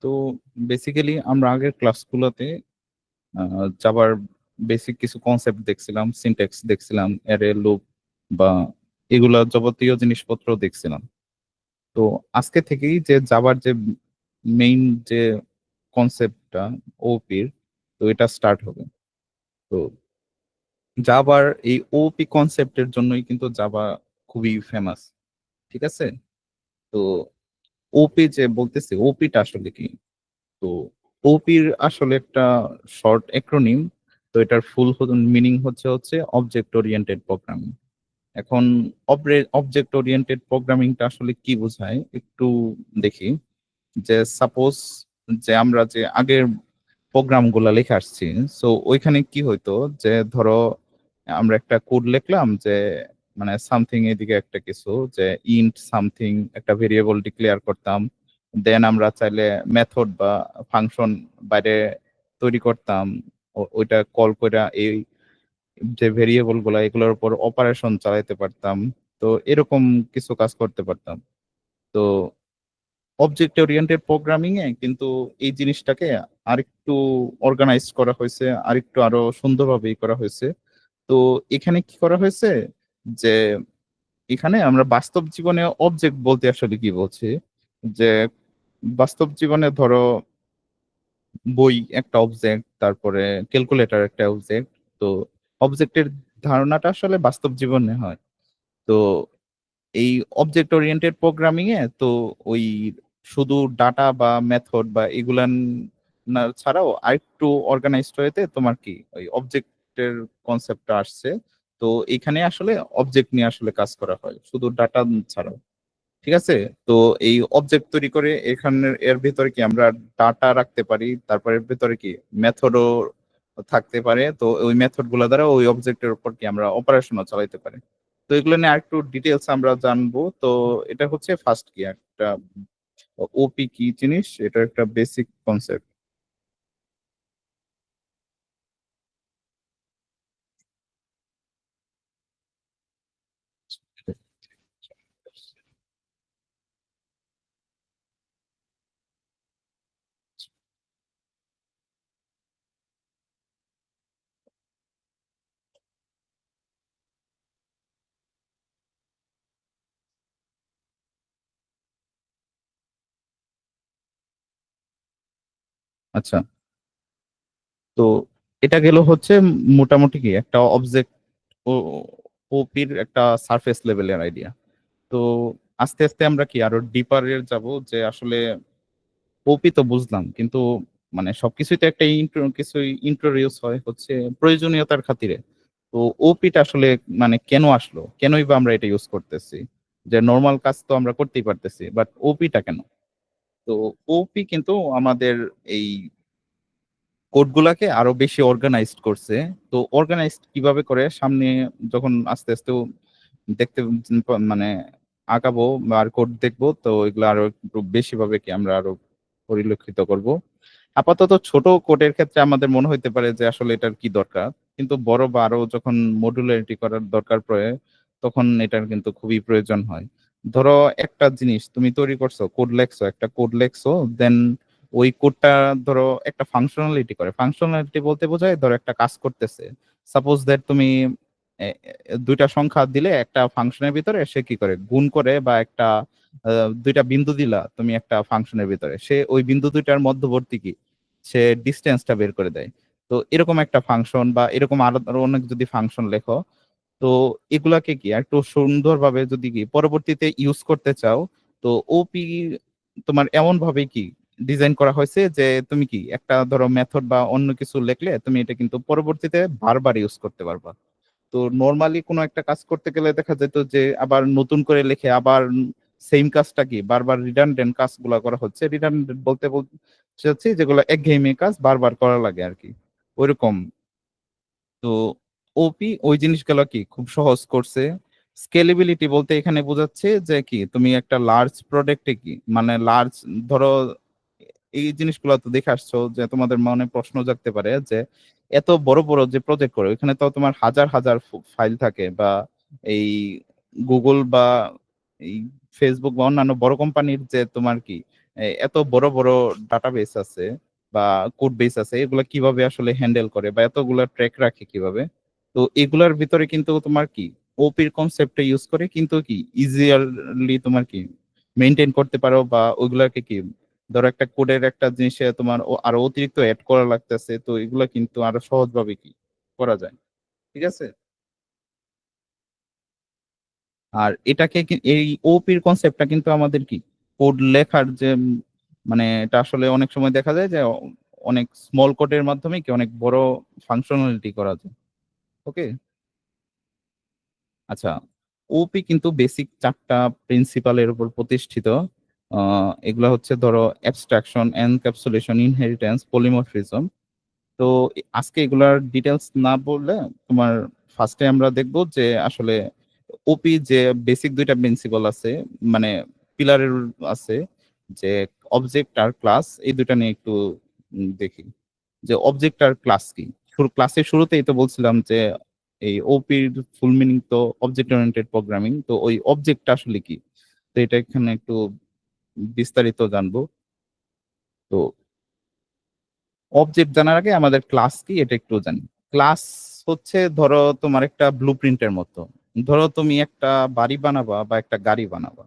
তো বেসিক্যালি আমরা আগের ক্লাসগুলোতে জাভার বেসিক কিছু কনসেপ্ট দেখছিলাম, সিনট্যাক্স দেখছিলাম, অ্যারে, লুপ বা এগুলা যাবতীয় জিনিসপত্র দেখছিলাম। তো আজকে থেকেই যে জাভার যে মেইন যে কনসেপ্টটা ওপির, তো এটা স্টার্ট হবে। তো জাভার এই ওপি কনসেপ্টের জন্যই কিন্তু জাভা খুবই ফেমাস। ঠিক আছে? তো ওপি যে বলতেছি, ওপিটা আসলে কি? তো ওপির আসলে একটা শর্ট অ্যাক্রোনিম। তো এটার ফুল মিনিং হচ্ছে অবজেক্ট ওরিয়েন্টেড প্রোগ্রামিং। এখন অবজেক্ট ওরিয়েন্টেড প্রোগ্রামিংটা আসলে কি বোঝায় একটু দেখি। যে সাপোজ যে আমরা যে আগের প্রোগ্রাম গুলা লিখে আসছি, সো ওইখানে কি হইতো যে ধরো আমরা একটা কোড লিখলাম যে মানে সামথিং এদিকে একটা কিছু যে ইন্ট সামথিং একটা ভেরিয়েবল ডিক্লেয়ার করতাম, দেন আমরা চাইলে মেথড বা ফাংশন বাইরে তৈরি করতাম, ওইটা কল করে এই যে ভেরিয়েবল গুলা এগুলোর উপর অপারেশন চালাতে পারতাম। তো এরকম কিছু কাজ করতে পারতাম। তো অবজেক্ট ওরিয়েন্টেড প্রোগ্রামিং এ কিন্তু এই জিনিসটাকে আরেকটু অর্গানাইজ করা হয়েছে, আরেকটু আরো সুন্দরভাবে করা হয়েছে। তো এখানে কি করা হয়েছে যে এখানে আমরা বাস্তব জীবনে অবজেক্ট বলতে আসলে কি বলছি, যে বাস্তব জীবনে ধরো বই একটা অবজেক্ট, তারপরে ক্যালকুলেটর একটা অবজেক্ট। তো অবজেক্টের ধারণাটা আসলে বাস্তব জীবনে হয়। তো এই অবজেক্ট ওরিয়েন্টেড প্রোগ্রামিং এ তো ওই শুধু ডাটা বা মেথড বা এগুলা না ছাড়াও আরেকটু অর্গানাইজড হয়েতে তোমার কি ওই অবজেক্টের কনসেপ্টটা আসছে। তো এখানে আসলে অবজেক্ট নিয়ে আসলে কাজ করা হয় শুধু ডাটা ছাড়াও। ঠিক আছে? তো এই অবজেক্ট তৈরি করে এখানে এর ভিতরে কি আমরা ডাটা রাখতে পারি, তারপরে এর ভিতরে কি মেথডও থাকতে পারে। তো ওই মেথড গুলা দ্বারা ওই অবজেক্টের উপর কি আমরা অপারেশনও চালাতে পারি। তো এগুলো নিয়ে আরেকটু ডিটেলস আমরা জানবো। তো এটা হচ্ছে ফার্স্ট কি একটা ওপি কি জিনিস, এটা একটা বেসিক কনসেপ্ট। আচ্ছা, তো এটা গেল হচ্ছে মোটামুটি কি একটা অবজেক্ট ওপির একটা সারফেস লেভেলের আইডিয়া। তো আস্তে আস্তে আমরা কি আরো ডিপারে যাব যে আসলে ওপি তো বুঝলাম, কিন্তু মানে সবকিছুই তো একটা কিছুই ইন্ট্রোডিউস হয় হচ্ছে প্রয়োজনীয়তার খাতিরে। তো ওপিটা আসলে মানে কেন আসলো, কেনই বা আমরা এটা ইউজ করতেছি? যে নর্মাল কাজ তো আমরা করতেই পারতেছি, বাট ওপিটা কেন? তো ওপি কিন্তু আমাদের এই কোডগুলাকে আরো বেশি অর্গানাইজড করছে। তো অর্গানাইজড কিভাবে করে সামনে যখন আস্তে আস্তে দেখতে মানে আঁকাবো বা আর কোড দেখবো, তো এগুলো আরো একটু বেশি ভাবে কি আমরা আরো পরিলক্ষিত করব। আপাতত ছোট কোডের ক্ষেত্রে আমাদের মনে হইতে পারে যে আসলে এটার কি দরকার, কিন্তু বড় বা আরো যখন মডুলারিটি করার দরকার পড়ে তখন এটার কিন্তু খুবই প্রয়োজন হয়। ধরো একটা জিনিস তুমি তৈরি করছো, কোড লেখছো, একটা কোড লেখছো, দেন ওই কোডটা ধরো একটা ফাংশনালিটি করে। ফাংশনালিটি বলতে বোঝায় ধরো একটা কাজ করতেছে। সাপোজ দ্যাট তুমি দুইটা সংখ্যা দিলে একটা ফাংশনের ভিতরে সে কি করে গুণ করে, বা একটা দুইটা বিন্দু দিলা তুমি একটা ফাংশনের ভিতরে, সে ওই বিন্দু দুইটার মধ্যবর্তী কি সে ডিস্টেন্সটা বের করে দেয়। তো এরকম একটা ফাংশন বা এরকম আরো আরো অনেক যদি ফাংশন লেখো, তো এগুলাকে কি একটু সুন্দরভাবে যদি কি পরবর্তীতে ইউজ করতে চাও, তো ওপি তোমার এমন ভাবে কি ডিজাইন করা হয়েছে যে তুমি কি একটা ধরো মেথড বা অন্য কিছু লিখলে তুমি এটা কিন্তু পরবর্তীতে বারবার ইউজ করতে পারবা। তো নর্মালি কোনো একটা কাজ করতে গেলে দেখা যেত যে আবার নতুন করে লিখে আবার সেম কাজটা কি বারবার রিডান্ডেন্ট কাজগুলা করা হচ্ছে। রিডান্ডেন্ট বলতে বলতে চাচ্ছি যেগুলো একঘেয়েমি কাজ বারবার করা লাগে আর কি, ওইরকম। তো ওপি ওই জিনিসগুলো কি খুব সহজ করছে। স্কেলেবিলিটি বলতে এখানে বোঝাচ্ছে যে কি তুমি একটা লার্জ প্রোডাক্টে কি মানে লার্জ ধরো এই জিনিসগুলো তো দেখে আসছো যে তোমাদের মনে প্রশ্ন জাগতে পারে যে এত বড় বড় যে প্রজেক্ট করে ওখানে তো তোমার হাজার হাজার ফাইল থাকে, বা এই গুগল বা এই ফেসবুক বা অন্যান্য বড় কোম্পানির যে তোমার কি এত বড় বড় ডাটাবেস আছে বা কোড বেস আছে, এগুলা কিভাবে আসলে হ্যান্ডেল করে বা এতগুলা ট্র্যাক রাখে কিভাবে। তো এগুলার ভিতরে কিন্তু তোমার কি ওপির কনসেপ্টটা ইউজ করে কিন্তু কি ইজিয়ারলি তোমার কি মেনটেন করতে পারো, বা ওইগুলাকে কি ধরো একটা কোডের একটা জিনিসে তোমার আরো অতিরিক্ত অ্যাড করা লাগতেছে, তো এগুলা কিন্তু আরো সহজভাবে কি করা যায়। ঠিক আছে। আর এটাকে এই ওপির কনসেপ্টটা কিন্তু আমাদের কি কোড লেখার যে মানে এটা আসলে অনেক সময় দেখা যায় যে অনেক স্মল কোডের মাধ্যমে কি অনেক বড় ফাংশনালিটি করা যায়। ওকে। আচ্ছা, ওপি কিন্তু বেসিক ৪টা প্রিন্সিপালের উপর প্রতিষ্ঠিত। এগুলা হচ্ছে ধরো অ্যাবস্ট্রাকশন, এনক্যাপসুলেশন, ইনহেরিটেন্স, পলিমরফিজম। তো আজকে এগুলার ডিটেলস না বললে তোমার ফার্স্টে আমরা দেখব যে আসলে ওপি যে বেসিক দুইটা প্রিন্সিপাল আছে, মানে পিলারের আছে, যে অবজেক্ট আর ক্লাস, এই দুইটা নিয়ে একটু দেখি যে অবজেক্ট আর ক্লাস কি। ক্লাসের শুরুতেই তো বলছিলাম যে এই ওপির ফুল মিনিং তো অবজেক্ট ওরিয়েন্টেড প্রোগ্রামিং, তো ওই অবজেক্টটা আসলে কি, তো এটা এখানে একটু বিস্তারিত জানবো। তো অবজেক্ট জানার আগে আমাদের ক্লাস কি এটা একটু জানি। ক্লাস হচ্ছে ধরো তোমার একটা ব্লুপ্রিন্টের মতো। ধরো তুমি একটা বাড়ি বানাবা বা একটা গাড়ি বানাবা,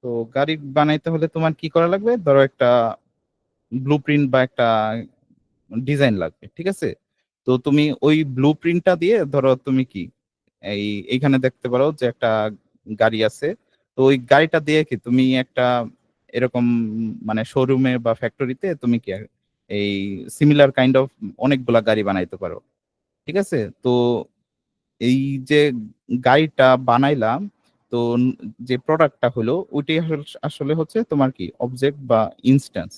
তো গাড়ি বানাইতে হলে তোমার কি করা লাগবে, ধরো একটা ব্লুপ্রিন্ট বা একটা ডিজাইন লাগবে। ঠিক আছে। তো তুমি ওই ব্লুপ্রিন্টটা দিয়ে ধরো তুমি কি এই এইখানে দেখতে পারো যে একটা গাড়ি আছে, তো ওই গাড়িটা দিয়ে কি তুমি একটা এরকম মানে শোরুমে বা ফ্যাক্টরিতে তুমি কি এই সিমিলার কাইন্ড অফ অনেকগুলা গাড়ি বানাইতে পারো। ঠিক আছে। তো এই যে গাড়িটা বানাইলাম, তো যে প্রোডাক্টটা হলো ওইটাই আসলে হচ্ছে তোমার কি অবজেক্ট বা ইনস্ট্যান্স।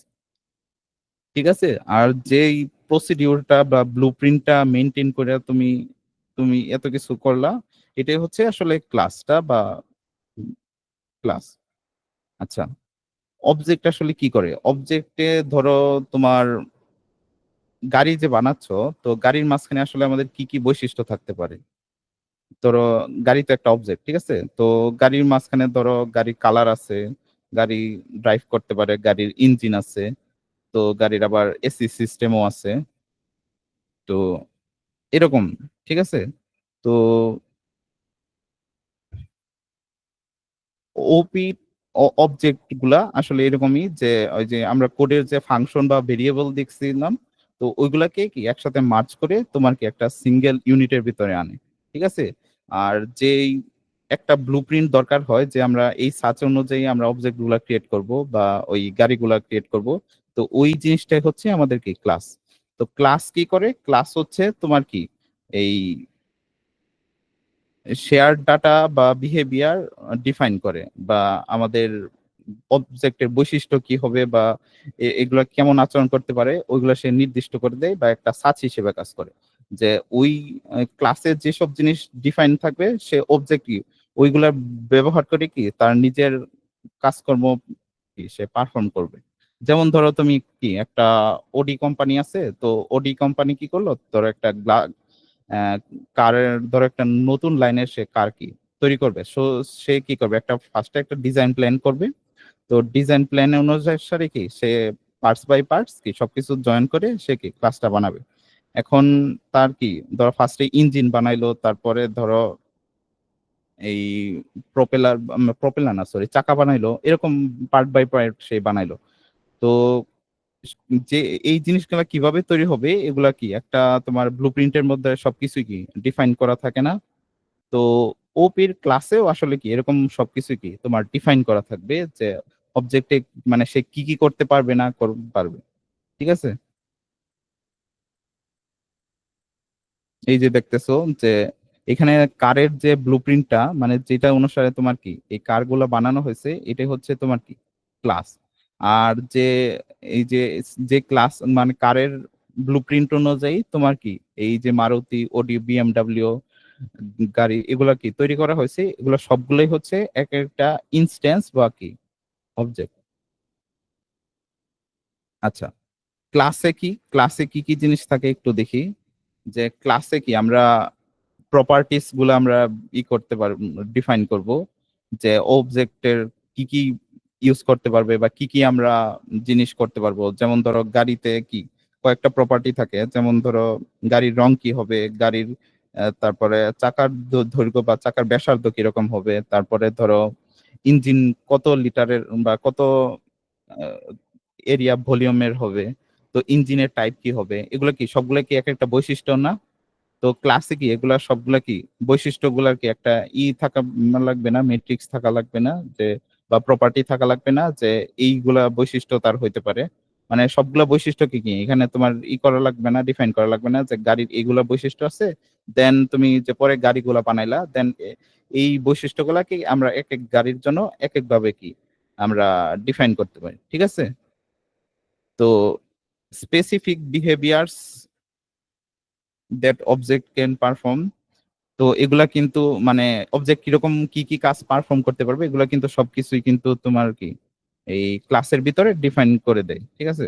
ঠিক আছে। আর যেই প্রসিডিউরটা বা ব্লুপ্রিন্টটা মেনটেন করে তুমি তুমি এত কিছু করলা, এটাই হচ্ছে আসলে ক্লাসটা বা ক্লাস। আচ্ছা, অবজেক্ট আসলে কি করে? অবজেক্টে ধরো তোমার গাড়ি যে বানাচ্ছ, তো গাড়ির মাঝখানে আসলে আমাদের কি কি বৈশিষ্ট্য থাকতে পারে। ধরো গাড়ি তো একটা অবজেক্ট, ঠিক আছে। তো গাড়ির মাঝখানে ধরো গাড়ির কালার আছে, গাড়ি ড্রাইভ করতে পারে, গাড়ির ইঞ্জিন আছে, তো গাড়ির আবার এসি সিস্টেমও আছে। তো এরকম। ঠিক আছে। তো ওপি অবজেক্ট গুলা আসলে এরকমই, যে ওই যে আমরা কোডের যে ফাংশন বা ভেরিয়েবল দেখছিলাম, তো ওইগুলাকে কি একসাথে মার্জ করে তোমার কি একটা সিঙ্গেল ইউনিটের ভিতরে আনে। ঠিক আছে। আর যেই একটা ব্লুপ্রিন্ট দরকার হয় যে আমরা এই সাচ অনুযায়ী আমরা অবজেক্ট গুলা ক্রিয়েট করব বা ওই গাড়িগুলা ক্রিয়েট করব, তো ওই জিনিসটাই হচ্ছে আমাদের কি ক্লাস। তো ক্লাস কি করে? ক্লাস হচ্ছে তোমার কি এই শেয়ার ডাটা বা বিহেভিয়ার ডিফাইন করে, বা আমাদের অবজেক্টের বৈশিষ্ট্য কি হবে বা এগুলা কেমন আচরণ করতে পারে ওইগুলা সে নির্দিষ্ট করে দেয়, বা একটা সাচ হিসেবে কাজ করে। যে ওই ক্লাসের যেসব জিনিস ডিফাইন থাকবে সে অবজেক্ট কি ওইগুলা ব্যবহার করে কি তার নিজের কাজকর্ম কি সে পারফর্ম করবে। যেমন ধরো তুমি কি একটা ওডি কোম্পানি আছে, তো ওডি কোম্পানি কি করলো, ধরো একটা কারের ধরো একটা নতুন লাইনের সে কার কি তৈরি করবে। সো সে কি করবে, একটা ফার্স্টে একটা ডিজাইন প্ল্যান করবে। তো ডিজাইন প্ল্যান অনুসারে কি সে পার্টস বাই পার্টস কি সবকিছু জয়েন করে সে কি ক্লাসটা বানাবে। এখন তার কি ধরো ফার্স্টে ইঞ্জিন বানাইলো, তারপরে ধরো এই প্রপেলার, প্রপেলার না সরি চাকা বানাইলো, এরকম পার্ট বাই পার্ট সে বানাইলো। তো যে এই জিনিসগুলা কিভাবে তৈরি হবে এগুলা কি একটা তোমার ব্লুপ্রিন্টের মধ্যে সবকিছুই কি ডিফাইন করা থাকে না। তো ওপির ক্লাসেও আসলে কি এরকম সবকিছু কি তোমার ডিফাইন করা থাকবে, যে অবজেক্টে মানে সে কি কি করতে পারবে না পারবে। ঠিক আছে। এই যে দেখতেছো যে এখানে কারের যে ব্লুপ্রিন্টটা মানে যেটা অনুসারে তোমার কি এই কারগুলো বানানো হয়েছে, এটাই হচ্ছে তোমার কি ক্লাস। আর যে এই যে যে ক্লাস মানে কারের ব্লুপ্রিন্ট অনুযায়ী তোমার কি এই যে মারুতি, অডি, বিএমডব্লিউ গাড়ি এগুলা কি তৈরি করা হয়েছে, এগুলো সবগুলোই হচ্ছে এক একটা ইনস্ট্যান্স বা কি অবজেক্ট। আচ্ছা, ক্লাসে কি কি জিনিস থাকে একটু দেখি। যে ক্লাসে কি আমরা প্রপার্টিস গুলো আমরা করতে পারবো, ডিফাইন করব। যে অবজেক্টের কি কি ইউজ করতে পারবে বা কি কি আমরা জিনিস করতে পারবো। যেমন ধরো গাড়িতে কি কয়েকটা প্রপার্টি থাকে, যেমন ধরো গাড়ির রং কি হবে, গাড়ির তারপরে চাকার দৈর্ঘ্য বা চাকার ব্যাসার্ধ কিরকম হবে, তারপরে ধরো ইঞ্জিন কত লিটারের বা কত এরিয়া ভলিউমের হবে, তো ইঞ্জিনের টাইপ কি হবে, এগুলো কি সবগুলো কি এক একটা বৈশিষ্ট্য না? তো ক্লাসে কি এগুলা সবগুলা কি বৈশিষ্ট্যগুলার কি একটা থাকা লাগবে না, মেট্রিক্স থাকা লাগবে না, যে বা প্রপার্টি থাকা লাগবে না যে এইগুলা বৈশিষ্ট্য তার হইতে পারে? মানে সবগুলা বৈশিষ্ট্য কি কি এখানে তোমার করা লাগবে না, ডিফাইন করা লাগবে না যে গাড়ির এইগুলা বৈশিষ্ট্য আছে, দেন তুমি যে পরে গাড়িগুলা বানাইলা, দেন এই বৈশিষ্ট্যগুলা কি আমরা এক এক গাড়ির জন্য এক এক ভাবে কি আমরা ডিফাইন করতে পারি, ঠিক আছে? তো specific behaviours that object can perform, তো এগুলা কিন্তু মানে অবজেক্ট কিরকম কি কি কাজ পারফর্ম করতে পারবে, এগুলা কিন্তু সবকিছুই কিন্তু তোমার কি এই ক্লাসের ভিতরে ডিফাইন করে দেয়, ঠিক আছে?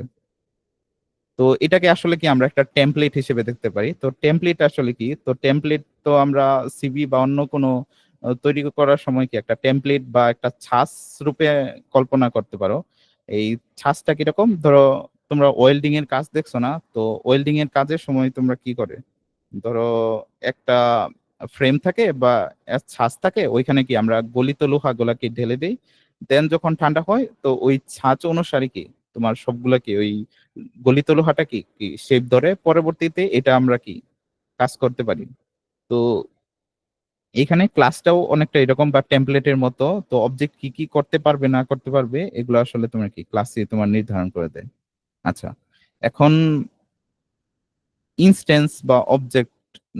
তো এটাকে আসলে কি আমরা একটা টেমপ্লেট হিসেবে দেখতে পারি। তো টেমপ্লেট আসলে কি, তো টেমপ্লেট তো আমরা সিভি বা অন্য কোনো তৈরি করার সময় কি একটা টেমপ্লেট বা একটা ছাঁচ রূপে কল্পনা করতে পারো। এই ছাঁচটা কিরকম, ধরো তোমরা ওয়েল্ডিং এর কাজ দেখছো না, তো ওয়েল্ডিং এর কাজের সময় তোমরা কি করে, ধরো একটা ফ্রেম থাকে বা ছাঁচ থাকে, ওইখানে কি আমরা গলিত লোহা গুলাকে ঢেলে দেই, দেন যখন ঠান্ডা হয় তো ওই ছাঁচ অনুসারে কি তোমার সবগুলা কি ওই গলিত লোহাটা কি কি শেপ ধরে, পরবর্তীতে এটা আমরা কি কাজ করতে পারি। তো এখানে ক্লাসটাও অনেকটা এরকম বা টেমপ্লেটের মতো, তো অবজেক্ট কি কি করতে পারবে না করতে পারবে এগুলো আসলে তোমার কি ক্লাসে তোমার নির্ধারণ করে দেয়। আচ্ছা, এখন ইনস্ট্যান্স বা অবজেক্ট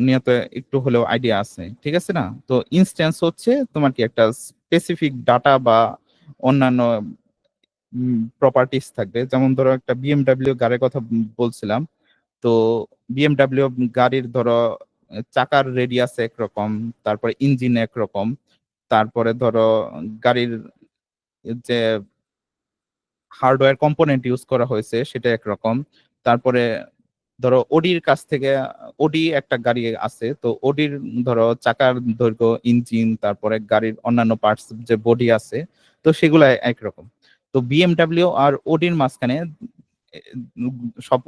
নিয়ে তো একটু হলেও আইডিয়া আছে, ঠিক আছে না? তো ইনস্ট্যান্স হচ্ছে তোমার কি একটা স্পেসিফিক ডাটা বা অন্যান্য প্রপার্টিস থাকবে। যেমন ধরো একটা বিএমডাব্লিউ গাড়ির কথা বলছিলাম, তো বিএমডাব্লিউ গাড়ির ধরো চাকার রেডিয়াস একরকম, তারপরে ইঞ্জিন একরকম, তারপরে ধরো গাড়ির যে হার্ডওয়্যার কম্পোনেন্ট ইউজ করা হয়েছে সেটা একরকম, তারপরে ধরো ওডির কাছ থেকে ওডি একটা গাড়ি আছে, তো ওডির ধরো চাকার দৈর্ঘ্য, ইঞ্জিন, তারপরে গাড়ির অন্যান্য পার্টস যে বডি আছে, তো সেগুলো একরকম। তো বিএমডাব্লিউ আর ওডির মাঝখানে এ, সব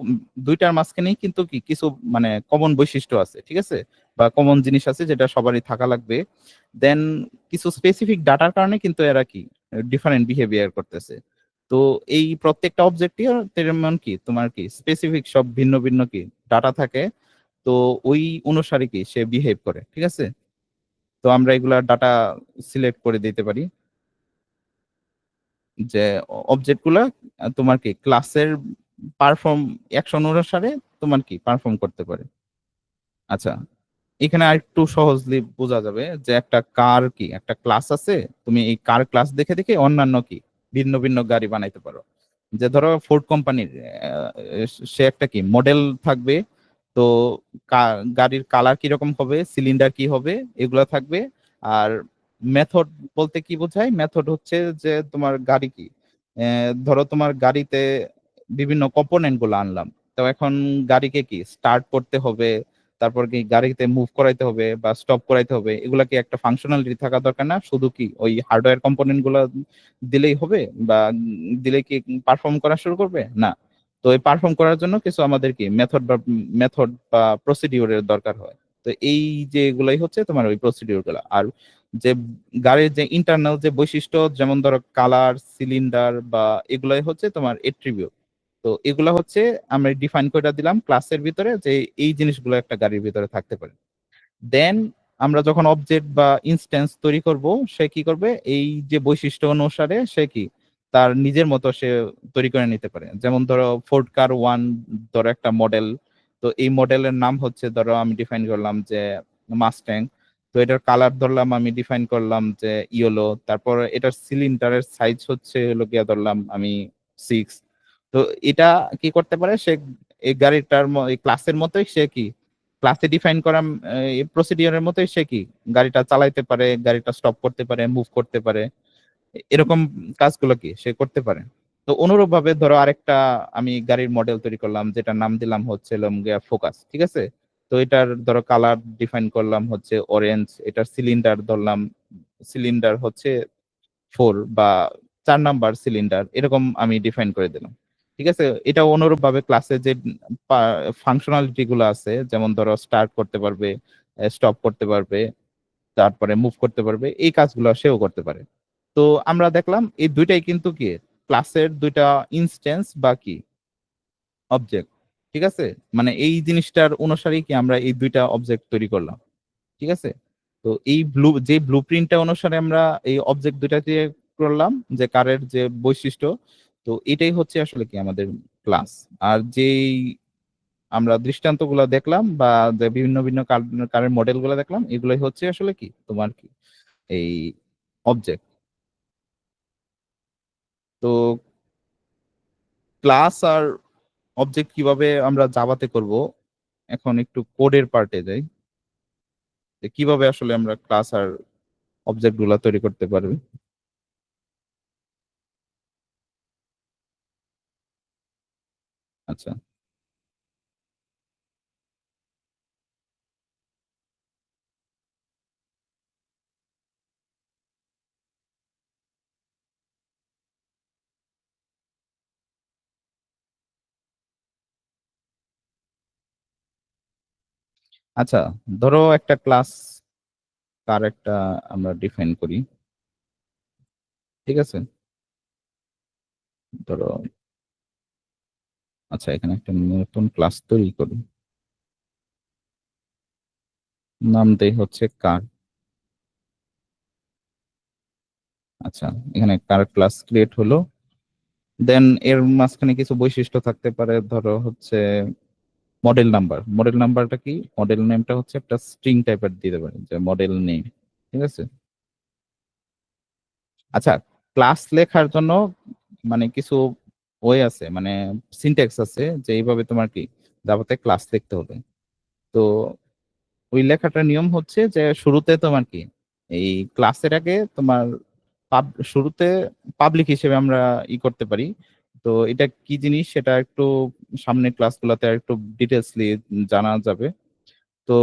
দুইটার মাঝখানেই কিন্তু কি কিছু মানে কমন বৈশিষ্ট্য আছে, ঠিক আছে, বা কমন জিনিস আছে যেটা সবারই থাকা লাগবে। দেন কিছু স্পেসিফিক ডাটার কারণে কিন্তু এরা কি ডিফারেন্ট বিহেভিয়ার করতেছে। তো এই প্রত্যেকটা অবজেক্টই তেমন কি তোমার কি স্পেসিফিক সব ভিন্ন ভিন্ন কি ডাটা থাকে, তো ওই অনুসারে কি সে বিহেভ করে, ঠিক আছে? তো আমরা এগুলা ডাটা সিলেক্ট করে দিতে পারি যে অবজেক্ট গুলা তোমার কি ক্লাসের পারফর্ম অ্যাকশন অনুসারে তোমার কি পারফর্ম করতে পারে। আচ্ছা, এখানে আরেকটু সহজলি বোঝা যাবে যে একটা কার কি একটা ক্লাস আছে, তুমি এই কার ক্লাস দেখে দেখে অন্যান্য কি ভিন্ন ভিন্ন গাড়ি বানাইতে পারো। যে ধরো ফোর্ড কোম্পানির সে একটা কি মডেল থাকবে, তো গাড়ির কালার কিরকম হবে, সিলিন্ডার কি হবে, এগুলা থাকবে। আর মেথড বলতে কি বোঝায়, মেথড হচ্ছে যে তোমার গাড়ি কি ধরো তোমার গাড়িতে বিভিন্ন কম্পোনেন্ট গুলো আনলাম, তো এখন গাড়িকে কি স্টার্ট করতে হবে, তারপর কি গাড়িতে মুভ করাইতে হবে বা স্টপ করাইতে হবে, এগুলা কি একটা ফাংশনালিটি থাকা দরকার না? শুধু কি ওই হার্ডওয়্যার কম্পোনেন্ট গুলো দিলেই হবে বা দিলে কি পারফর্ম করা শুরু করবে না? তো এই পারফর্ম করার জন্য কিছু আমাদের কি মেথড বা প্রসিডিউরের দরকার হয়। তো এই যে এগুলাই হচ্ছে তোমার ওই প্রসিডিউর গুলা। আর যে গাড়ির যে ইন্টারনাল যে বৈশিষ্ট্য, যেমন ধরো কালার, সিলিন্ডার বা এগুলাই হচ্ছে তোমার এট্রিবিউট। তো এগুলা হচ্ছে আমরা ডিফাইন করে দিলাম ক্লাসের ভিতরে যে এই জিনিসগুলো একটা গাড়ির ভিতরে থাকতে পারে। দেন আমরা যখন অবজেক্ট বা ইনস্ট্যান্স তৈরি করব, সে কি করবে, এই যে বৈশিষ্ট্য অনুসারে সে কি তার নিজের মতো সে তৈরি করে নিতে পারে। যেমন ধরো ফোর্ড কার ওয়ান ধরো একটা মডেল, তো এই মডেলের নাম হচ্ছে ধরো আমি ডিফাইন করলাম যে মাস্ট্যাং, তো এটার কালার ধরলাম আমি ডিফাইন করলাম যে ইয়েলো, তারপর এটার সিলিন্ডারের সাইজ হচ্ছে হলো গিয়া ধরলাম আমি 6। তো এটা কি করতে পারে সে এই গাড়িটার এই ক্লাসের মতোই সে কি ক্লাসে ডিফাইন করা প্রসিডিওরের মতোই সে কি গাড়িটা চালাইতে পারে, গাড়িটা স্টপ করতে পারে, মুভ করতে পারে, এরকম কাজগুলো কি সে করতে পারে। তো অনুরূপ ভাবে ধরো আরেকটা আমি গাড়ির মডেল তৈরি করলাম যেটার নাম দিলাম হচ্ছে ফোকাস, ঠিক আছে। তো এটার ধরো কালার ডিফাইন করলাম হচ্ছে অরেঞ্জ, এটার সিলিন্ডার ধরলাম, সিলিন্ডার হচ্ছে 4 বা 4 নাম্বার সিলিন্ডার এরকম আমি ডিফাইন করে দিলাম। ঠিক আছে, এটা অনুরূপ ভাবে ক্লাসে যে ফাংশনালিটি গুলো আছে, যেমন ধরো স্টার্ট করতে পারবে, স্টপ করতে পারবে, তারপরে মুভ করতে পারবে, এই কাজগুলো সেও করতে পারে। তো আমরা দেখলাম এই দুইটাই কিন্তু কি ক্লাসের দুইটা ইনস্ট্যান্স বা কি অবজেক্ট। ঠিক আছে, মানে এই জিনিসটার অনুসারেই কি আমরা এই দুইটা অবজেক্ট তৈরি করলাম। ঠিক আছে, তো এই যে ব্লু প্রিন্টটা অনুসারে আমরা এই অবজেক্ট দুইটা দিয়ে করলাম, যে কারের যে বৈশিষ্ট্য, তো এটাই হচ্ছে আসলে কি আমাদের ক্লাস। আর যেই আমরা দৃষ্টান্তগুলো দেখলাম বা যে বিভিন্ন ভিন্ন কারের মডেল গুলো দেখলাম, এগুলোই হচ্ছে আসলে কি তোমার কি এই অবজেক্ট। তো ক্লাস আর অবজেক্ট কিভাবে আমরা জাভাতে করব, এখন একটু কোডের পার্টে যাই, যে কিভাবে আসলে আমরা ক্লাস আর অবজেক্ট গুলা তৈরি করতে পারবে। আচ্ছা, আচ্ছা, ধরো একটা ক্লাস কার একটা আমরা ডিফাইন করি। ঠিক আছে, ধরো, আচ্ছা, এখানে একটা নতুন ক্লাস তৈরি করি, নাম দেই হচ্ছে কার। আচ্ছা, এখানে কার ক্লাস ক্রিয়েট হলো। দেন এর মাঝখানে কিছু বৈশিষ্ট্য থাকতে পারে, ধরো হচ্ছে মডেল নাম্বার। মডেল নাম্বারটা কি, মডেল নেমটা হচ্ছে একটা স্ট্রিং টাইপের দিতে পারে, যে মডেল নেম। ঠিক আছে, আচ্ছা, ক্লাস লেখার জন্য মানে কিছু ওয়ে আছে, মানে সিনট্যাক্স আছে, যে এইভাবে তোমার কি জাভাতে ক্লাস লিখতে হবে। তো ওই লেখাটার নিয়ম হচ্ছে যে শুরুতে তোমার কি এই ক্লাসের আগে তোমার শুরুতে পাবলিক হিসেবে আমরা করতে পারি। তো এটা কি জিনিস সেটা একটু সামনের ক্লাসগুলোতে একটু ডিটেলসলি জানা যাবে। তো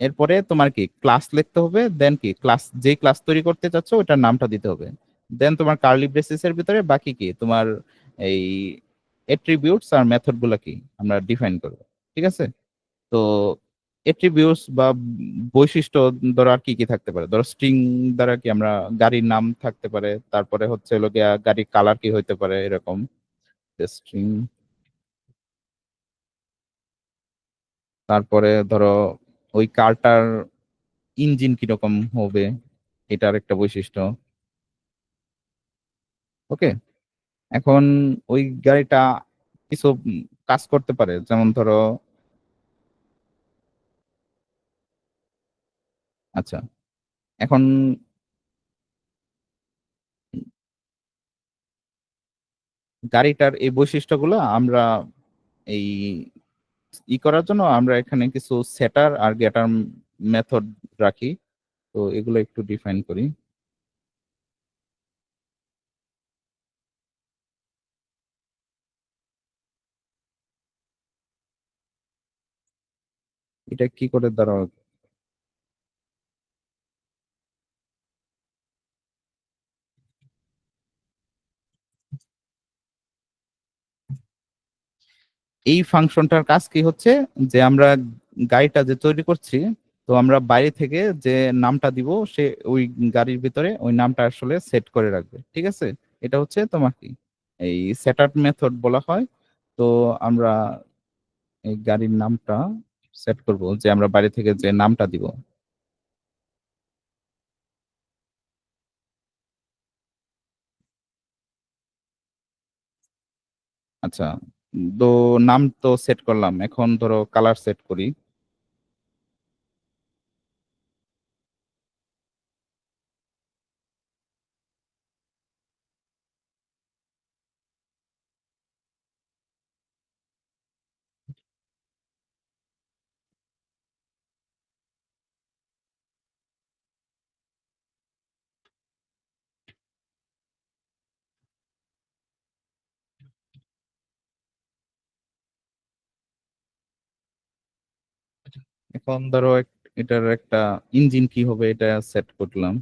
এরপরে তোমার কি ক্লাস লিখতে হবে, দেন কি ক্লাস, যে ক্লাস তৈরি করতে চাচ্ছ ওটার নামটা দিতে হবে। দেন তোমার কার্লি ব্রেসেস এর ভিতরে বাকি কি তোমার এই এট্রিবিউটস আর মেথড গুলা কি আমরা ডিফাইন করবো। ঠিক আছে, তো এট্রিবিউটস বা বৈশিষ্ট্য ধরো আর কি কি থাকতে পারে, ধরো স্ট্রিং দ্বারা কি আমরা গাড়ির নাম থাকতে পারে, তারপরে হচ্ছে হলো গিয়া গাড়ির কালার কি হইতে পারে এরকম স্ট্রিং। তারপরে ধরো ওই কারটার ইঞ্জিন কিরকম হবে, এটার একটা বৈশিষ্ট্য। ওকে, এখন ওই গাড়িটা কিছু কাজ করতে পারে, যেমন ধরো, আচ্ছা, এখন গাড়িটার এই বৈশিষ্ট্যগুলো আমরা এই করার জন্য আমরা এখানে কিছু সেটার আর গেটার মেথড রাখি। তো এগুলো একটু ডিফাইন করি। এটা কি করে দ্বারা এই ফাংশনটার কাজ কি হচ্ছে, যে আমরা গাড়িটা যে তৈরি করছি, তো আমরা বাইরে থেকে যে নামটা দিব, সে ওই গাড়ির ভিতরে ওই নামটা আসলে সেট করে রাখবে। ঠিক আছে, এটা হচ্ছে তোমার কি এই সেট আপ মেথড বলা হয়। তো আমরা এই গাড়ির নামটা সেট করব, যে আমরা বাইরে থেকে যে নামটা দিব। আচ্ছা, তো নাম তো সেট করলাম, এখন ধরো কালার সেট করি। এখন ধরো এটার একটা ইঞ্জিন কি হবে এটা সেট করলাম।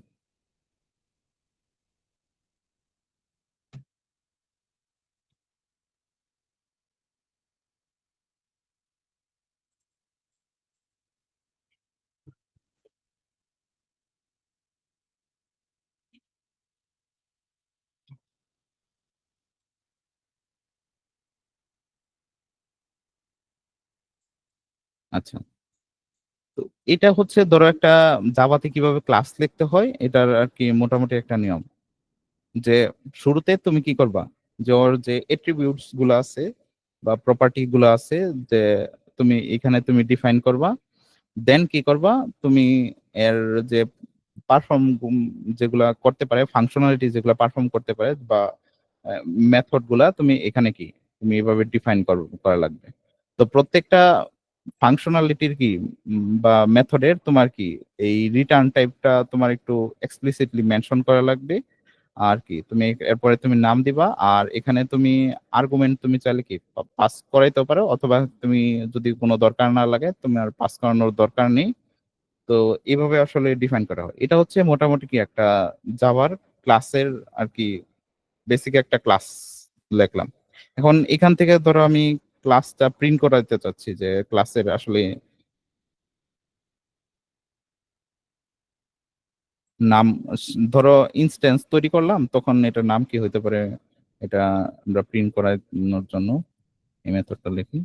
আচ্ছা, তো এটা হচ্ছে ধরো একটা জাভাতে কিভাবে ক্লাস লিখতে হয় এটার আর কি মোটামুটি একটা নিয়ম। যে শুরুতে তুমি কি করবা, যে ওর যে এট্রিবিউটস গুলো আছে বা প্রপার্টি গুলো আছে, যে তুমি এখানে তুমি ডিফাইন করবা। দেন কি করবা, তুমি এর যে পারফর্ম যেগুলা করতে পারে, ফাংশনালিটি যেগুলা পারফর্ম করতে পারে বা মেথড গুলা তুমি এখানে কি তুমি এভাবে ডিফাইন করা লাগবে। তো প্রত্যেকটা ফাংশনালিটির কি বা মেথডের তোমার কি এই রিটার্ন টাইপটা তোমার একটু এক্সপ্লিসিটলি মেনশন করা লাগবে। আর কি তুমি এরপরে তুমি নাম দিবা, আর এখানে তুমি আর্গুমেন্ট তুমি চাইলে কি পাস করাইতে পারো, অথবা তুমি যদি কোনো দরকার না লাগে তুমি আর পাস করানোর দরকার নেই। তো এইভাবে আসলে ডিফাইন করা হয়। এটা হচ্ছে মোটামুটি কি একটা জাভার ক্লাসের আর কি বেসিক একটা ক্লাস লিখলাম। এখন এখান থেকে ধরো আমি ক্লাসটা প্রিন্ট করাতে চাচ্ছি, যে ক্লাসের আসলে নাম ধরো ইনস্ট্যান্স তৈরি করলাম, তখন এটার নাম কি হইতে পারে, এটা আমরা প্রিন্ট করানোর জন্য এই মেথডটা লিখি।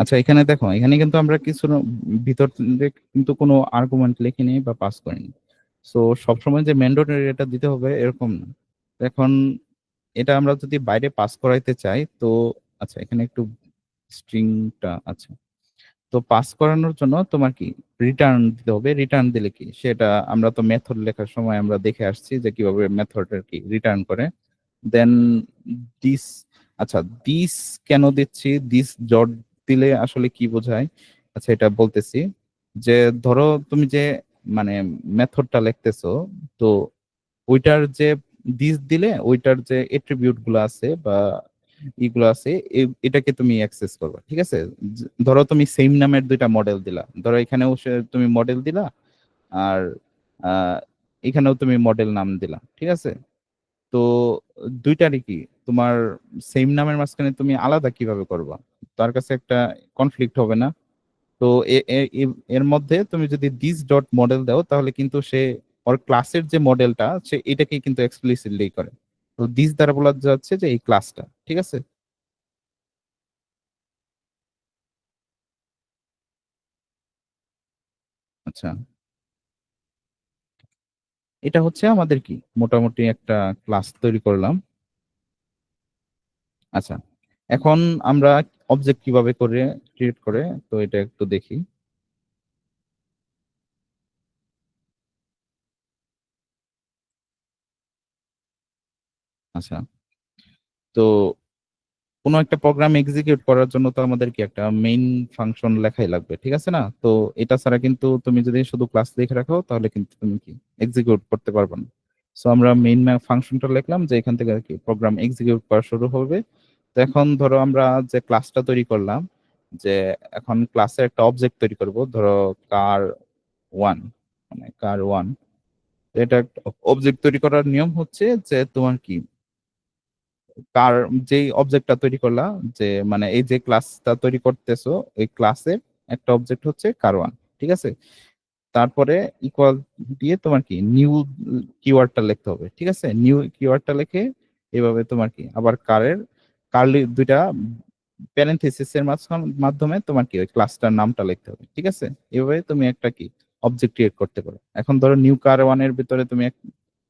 আচ্ছা, এখানে দেখো, এখানে কিন্তু আমরা কিছু ভিতর থেকে কিন্তু কোনো আর্গুমেন্ট লিখিনি বা পাস করিনি। সো সবসময় যে ম্যান্ডেটরি এটা দিতে হবে এরকম না। এখন এটা আমরা যদি বাইরে পাস করাইতে চাই তো আচ্ছা, এখানে একটু স্ট্রিংটা আচ্ছা, তো পাস করানোর জন্য তোমার কি রিটার্ন দিতে হবে। রিটার্ন দিলে কি সেটা আমরা তো মেথড লেখার সময় আমরা দেখে আসছি যে কিভাবে মেথডের কি রিটার্ন করে। দেন দিস, আচ্ছা দিস কেন দিচ্ছি, দিস ডট দিলে আসলে কি বোঝায়, আচ্ছা এটা বলতেছি। যে ধরো তুমি যে মানে মেথডটা লিখতেছো, তো ওইটার যে দিস দিলে ওইটার যে এট্রিবিউট গুলো আছে বা ইগুলো আছে এটাকে তুমি অ্যাক্সেস করবে, ঠিক আছে। ধরো তুমি সেম নামের দুইটা মডেল দিলা, ধরো এখানেও তুমি মডেল দিলা, আর আহ, এখানেও তুমি মডেল নাম দিলা, ঠিক আছে। তো দুইটারই কি তোমার সেম নামের মাঝখানে তুমি আলাদা কিভাবে করবা, তার কাছে একটা কনফ্লিক্ট হবে না। তো এর মধ্যে তুমি যদি দিস ডট মডেল দাও তাহলে কিন্তু সে ওর ক্লাসের যে মডেলটা সে এটাকে কিন্তু এক্সপ্লিসিটলি করে। তো দিস দ্বারা বলা যাচ্ছে যে এই ক্লাসটা, ঠিক আছে। আচ্ছা, এটা হচ্ছে আমাদের কি মোটামুটি একটা ক্লাস তৈরি করলাম। আচ্ছা, এখন আমরা অবজেক্ট কিভাবে করে ক্রিয়েট করে, তো এটা একটু দেখি। আচ্ছা, তো কোনো একটা প্রোগ্রাম এক্সিকিউট করার জন্য তো আমাদের কি একটা মেইন ফাংশন লেখাই লাগবে, ঠিক আছে না। তো এটা ছাড়া কিন্তু তুমি যদি শুধু ক্লাস লিখে রাখো তাহলে কিন্তু তুমি কি এক্সিকিউট করতে পারবে না। সো আমরা মেইন ফাংশনটা লিখলাম যে এখান থেকে আর কি প্রোগ্রাম এক্সিকিউট করা শুরু হবে। তো এখন ধরো আমরা যে ক্লাসটা তৈরি করলাম, যে এখন ক্লাসের একটা অবজেক্ট তৈরি করব, ধরো কার ওয়ান, মানে কার ওয়ান। এটা অবজেক্ট তৈরি করার নিয়ম হচ্ছে যে তোমার কি কার যেই অবজেক্টটা তৈরি করলা, যে মানে এই যে ক্লাসটা তৈরি করতেছো এই ক্লাসের একটা অবজেক্ট হচ্ছে কার ওয়ান, ঠিক আছে। তারপরে ইকুয়াল দিয়ে তোমার কি নিউ কিওয়ার্ডটা লিখতে হবে, ঠিক আছে। নিউ কিওয়ার্ডটা লিখে এভাবে তোমার কি আবার কারের কার্লি দুইটা প্যারেনথেসিস এর মাধ্যমে তোমার কি ওই ক্লাসটার নামটা লিখতে হবে, ঠিক আছে। এভাবে তুমি একটা কি অবজেক্ট ক্রিয়েট করতে পারো। এখন ধরো নিউ কার ওয়ান এর ভিতরে তুমি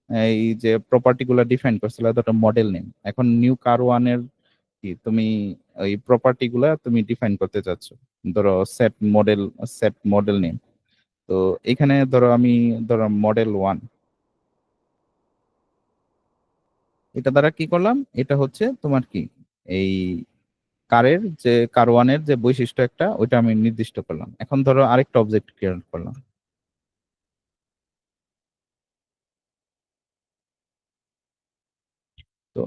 এই যে প্রপার্টি গুলা ডিফাইন করছিলে ওটা মডেল নেম, এখন নিউ কার ওয়ান এর কি তুমি ওই প্রপার্টি গুলা তুমি ডিফাইন করতে চাচ্ছ, ধরো সেট মডেল নেম। তো এখানে ধরো আমি ধরো মডেল ওয়ান, এটা দ্বারা কি করলাম, এটা হচ্ছে তোমার কি এই কারের যে কার ওয়ানের যে বৈশিষ্ট্য একটা ওইটা আমি নির্দিষ্ট করলাম। এখন ধরো আরেকটা অবজেক্ট ক্রিয়েট করলাম। তো